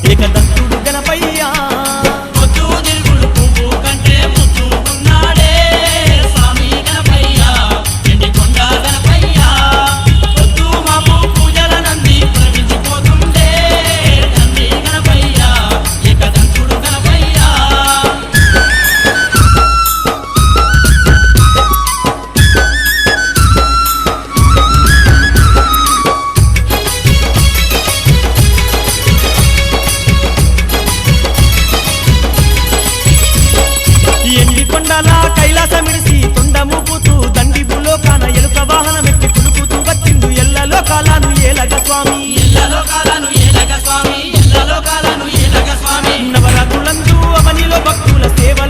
ఏకదంతుడు గణపయ్య పొద్దు తిరుగుడు పువ్వు కంటే ముద్దు ఉన్నాడే స్వామి గణపయ్య ఎండికొండ గణపయ్య పొద్దు మాపు పూజల నంది ప్రవించిపోతుండే తండ్రి గణపయ్య ఏకదంతుడు గణపయ్య ఎండి కొండల కైలాసమిడిసి తొండమూపుతూ దండి భూలోకాన ఎలుక వాహనమెక్కి పులుకుతూ వచ్చిండు ఎల్ల లోకాలను ఏలగ స్వామి ఎల్లలోకాలను ఏలగ స్వామి ఎల్లలోకాలను ఏలగ స్వామి నవరాత్రులందు అవనిలో భక్తుల సేవల